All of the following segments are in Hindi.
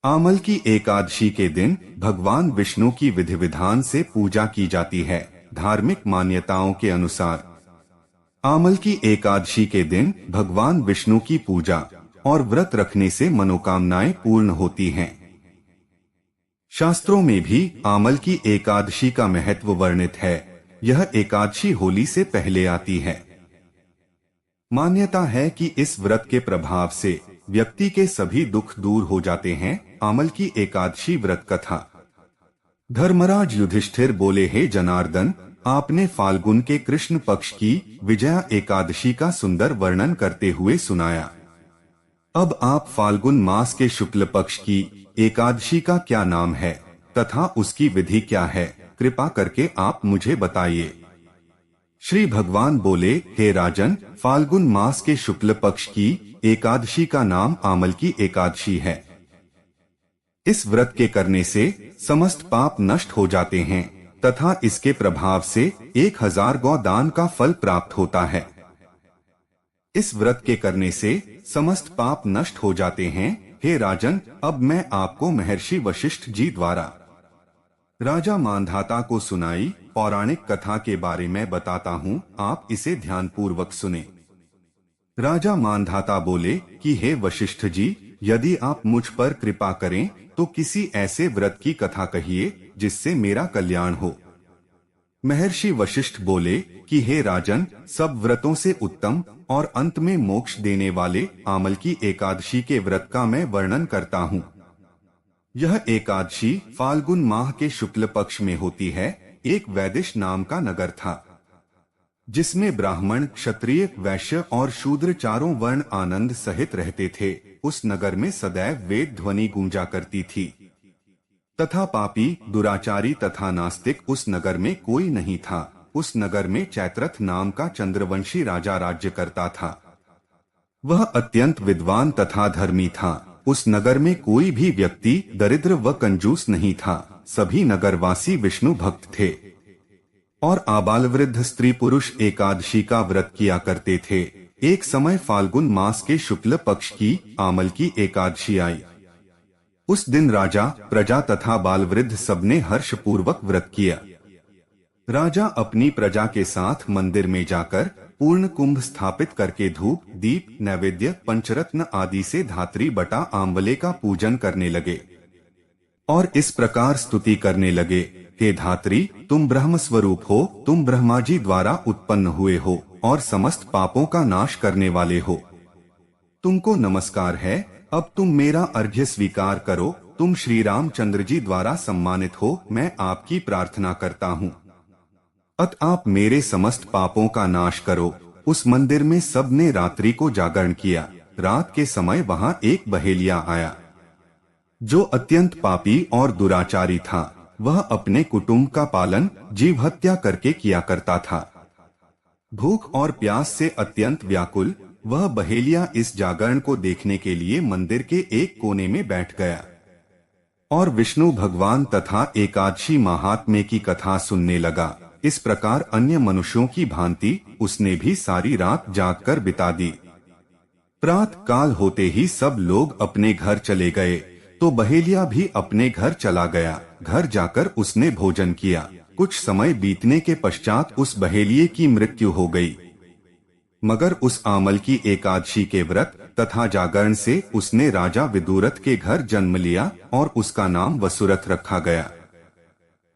आमल की एकादशी के दिन भगवान विष्णु की विधि विधान से पूजा की जाती है। धार्मिक मान्यताओं के अनुसार आमल की एकादशी के दिन भगवान विष्णु की पूजा और व्रत रखने से मनोकामनाएं पूर्ण होती हैं। शास्त्रों में भी आमल की एकादशी का महत्व वर्णित है। यह एकादशी होली से पहले आती है। मान्यता है कि इस व्रत के प्रभाव से व्यक्ति के सभी दुख दूर हो जाते हैं। आमल की एकादशी व्रत कथा। धर्मराज युधिष्ठिर बोले, हे जनार्दन, आपने फाल्गुन के कृष्ण पक्ष की विजया एकादशी का सुंदर वर्णन करते हुए सुनाया। अब आप फाल्गुन मास के शुक्ल पक्ष की एकादशी का क्या नाम है तथा उसकी विधि क्या है, कृपा करके आप मुझे बताइए। श्री भगवान बोले, हे राजन, फाल्गुन मास के शुक्ल पक्ष की एकादशी का नाम आमल की एकादशी है। इस व्रत के करने से समस्त पाप नष्ट हो जाते हैं तथा इसके प्रभाव से 1000 गौ दान का फल प्राप्त होता है। इस व्रत के करने से समस्त पाप नष्ट हो जाते हैं। हे राजन, अब मैं आपको महर्षि वशिष्ठ जी द्वारा राजा मांधाता को सुनाई पौराणिक कथा के बारे में बताता हूँ, आप इसे ध्यानपूर्वक सुने। राजा मांधाता बोले कि हे वशिष्ठ जी, यदि आप मुझ पर कृपा करें तो किसी ऐसे व्रत की कथा कहिए जिससे मेरा कल्याण हो। महर्षि वशिष्ठ बोले कि हे राजन, सब व्रतों से उत्तम और अंत में मोक्ष देने वाले आमल की एकादशी के व्रत का मैं वर्णन करता हूँ। यह एकादशी फाल्गुन माह के शुक्ल पक्ष में होती है। एक वैदिश नाम का नगर था जिसमें ब्राह्मण, क्षत्रिय, वैश्य और शूद्र चारों वर्ण आनंद सहित रहते थे। उस नगर में सदैव वेद ध्वनि गूंजा करती थी तथा पापी, दुराचारी तथा नास्तिक उस नगर में कोई नहीं था। उस नगर में चैत्रथ नाम का चंद्रवंशी राजा राज्य करता था। वह अत्यंत विद्वान तथा धर्मी था। उस नगर में कोई भी व्यक्ति दरिद्र व कंजूस नहीं था। सभी नगरवासी विष्णु भक्त थे और आबालवृद्ध स्त्री पुरुष एकादशी का व्रत किया करते थे। एक समय फाल्गुन मास के शुक्ल पक्ष की आमल की एकादशी आई। उस दिन राजा, प्रजा तथा बालवृद्ध सबने हर्ष पूर्वक व्रत किया। राजा अपनी प्रजा के साथ मंदिर में जाकर पूर्ण कुंभ स्थापित करके धूप, दीप, नैवेद्य, पंचरत्न आदि से धात्री बटा आंवले का पूजन करने लगे और इस प्रकार स्तुति करने लगे, हे धात्री, तुम ब्रह्म स्वरूप हो, तुम ब्रह्मा जी द्वारा उत्पन्न हुए हो और समस्त पापों का नाश करने वाले हो। तुमको नमस्कार है। अब तुम मेरा अर्घ्य स्वीकार करो। तुम श्री रामचंद्र जी द्वारा सम्मानित हो। मैं आपकी प्रार्थना करता हूँ, अत आप मेरे समस्त पापों का नाश करो। उस मंदिर में सबने रात्रि को जागरण किया। रात के समय वहाँ एक बहेलिया आया जो अत्यंत पापी और दुराचारी था। वह अपने कुटुंब का पालन जीव हत्या करके किया करता था। भूख और प्यास से अत्यंत व्याकुल वह बहेलिया इस जागरण को देखने के लिए मंदिर के एक कोने में बैठ गया और विष्णु भगवान तथा एकादशी महात्म्य की कथा सुनने लगा। इस प्रकार अन्य मनुष्यों की भांति उसने भी सारी रात जागकर बिता दी। प्रातः काल होते ही सब लोग अपने घर चले गए तो बहेलिया भी अपने घर चला गया। घर जाकर उसने भोजन किया। कुछ समय बीतने के पश्चात उस बहेलिये की मृत्यु हो गई, मगर उस आमल की एकादशी के व्रत तथा जागरण से उसने राजा विदुरथ के घर जन्म लिया और उसका नाम वसुरथ रखा गया।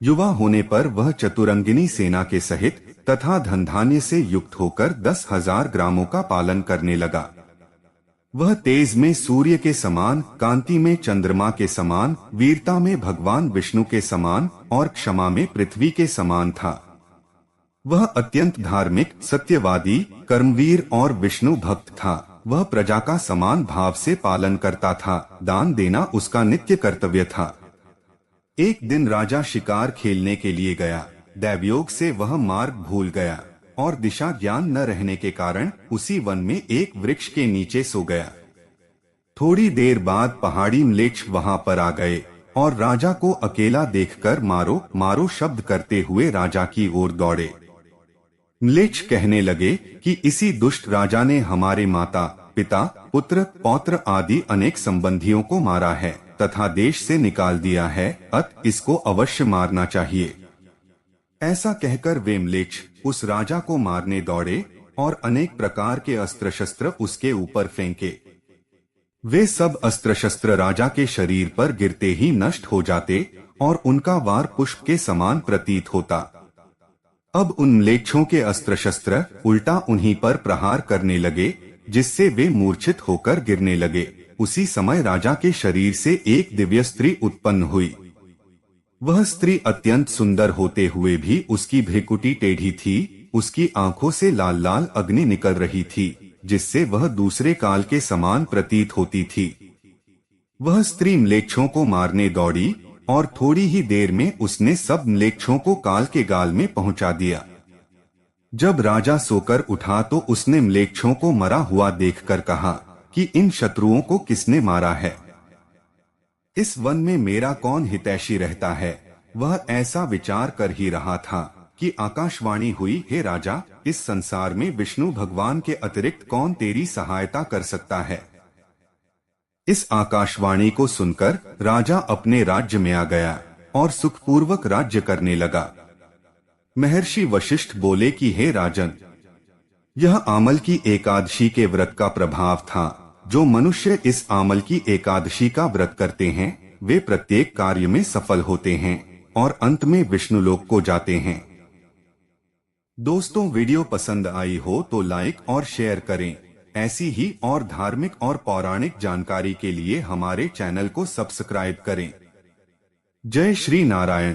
युवा होने पर वह चतुरंगिनी सेना के सहित तथा धन धान्य से युक्त होकर 10,000 ग्रामों का पालन करने लगा। वह तेज में सूर्य के समान, कांति में चंद्रमा के समान, वीरता में भगवान विष्णु के समान और क्षमा में पृथ्वी के समान था। वह अत्यंत धार्मिक, सत्यवादी, कर्मवीर और विष्णु भक्त था। वह प्रजा का समान भाव से पालन करता था। दान देना उसका नित्य कर्तव्य था। एक दिन राजा शिकार खेलने के लिए गया। दैवयोग से वह मार्ग भूल गया और दिशा ज्ञान न रहने के कारण उसी वन में एक वृक्ष के नीचे सो गया। थोड़ी देर बाद पहाड़ी म्लेच्छ वहां पर आ गए और राजा को अकेला देखकर मारो मारो शब्द करते हुए राजा की ओर दौड़े। म्लेच्छ कहने लगे कि इसी दुष्ट राजा ने हमारे माता, पिता, पुत्र, पौत्र आदि अनेक संबंधियों को मारा है। तथा देश से निकाल दिया है, अतः इसको अवश्य मारना चाहिए। ऐसा कहकर वे म्लेच्छ उस राजा को मारने दौड़े और अनेक प्रकार के अस्त्र शस्त्र उसके ऊपर फेंके। वे सब अस्त्र शस्त्र राजा के शरीर पर गिरते ही नष्ट हो जाते और उनका वार पुष्प के समान प्रतीत होता। अब उन म्लेच्छों के अस्त्र शस्त्र उल्टा उन्हीं पर प्रहार करने लगे, जिससे वे मूर्छित होकर गिरने लगे। उसी समय राजा के शरीर से एक दिव्य स्त्री उत्पन्न हुई। वह स्त्री अत्यंत सुंदर होते हुए भी उसकी भ्रिकुटी टेढ़ी थी। उसकी आंखों से लाल लाल अग्नि निकल रही थी, जिससे वह दूसरे काल के समान प्रतीत होती थी। वह स्त्री म्लेच्छों को मारने दौड़ी और थोड़ी ही देर में उसने सब म्लेच्छों को काल के गाल में पहुंचा दिया। जब राजा सोकर उठा तो उसने म्लेच्छों को मरा हुआ देखकर कहा कि इन शत्रुओं को किसने मारा है? इस वन में मेरा कौन हितैषी रहता है? वह ऐसा विचार कर ही रहा था कि आकाशवाणी हुई, हे राजा, इस संसार में विष्णु भगवान के अतिरिक्त कौन तेरी सहायता कर सकता है? इस आकाशवाणी को सुनकर राजा अपने राज्य में आ गया और सुखपूर्वक राज्य करने लगा। महर्षि वशिष्ठ बोले कि हे राजन, यह आमल की एकादशी के व्रत का प्रभाव था। जो मनुष्य इस आमल की एकादशी का व्रत करते हैं, वे प्रत्येक कार्य में सफल होते हैं और अंत में विष्णुलोक को जाते हैं। दोस्तों, वीडियो पसंद आई हो तो लाइक और शेयर करें। ऐसी ही और धार्मिक और पौराणिक जानकारी के लिए हमारे चैनल को सब्सक्राइब करें। जय श्री नारायण।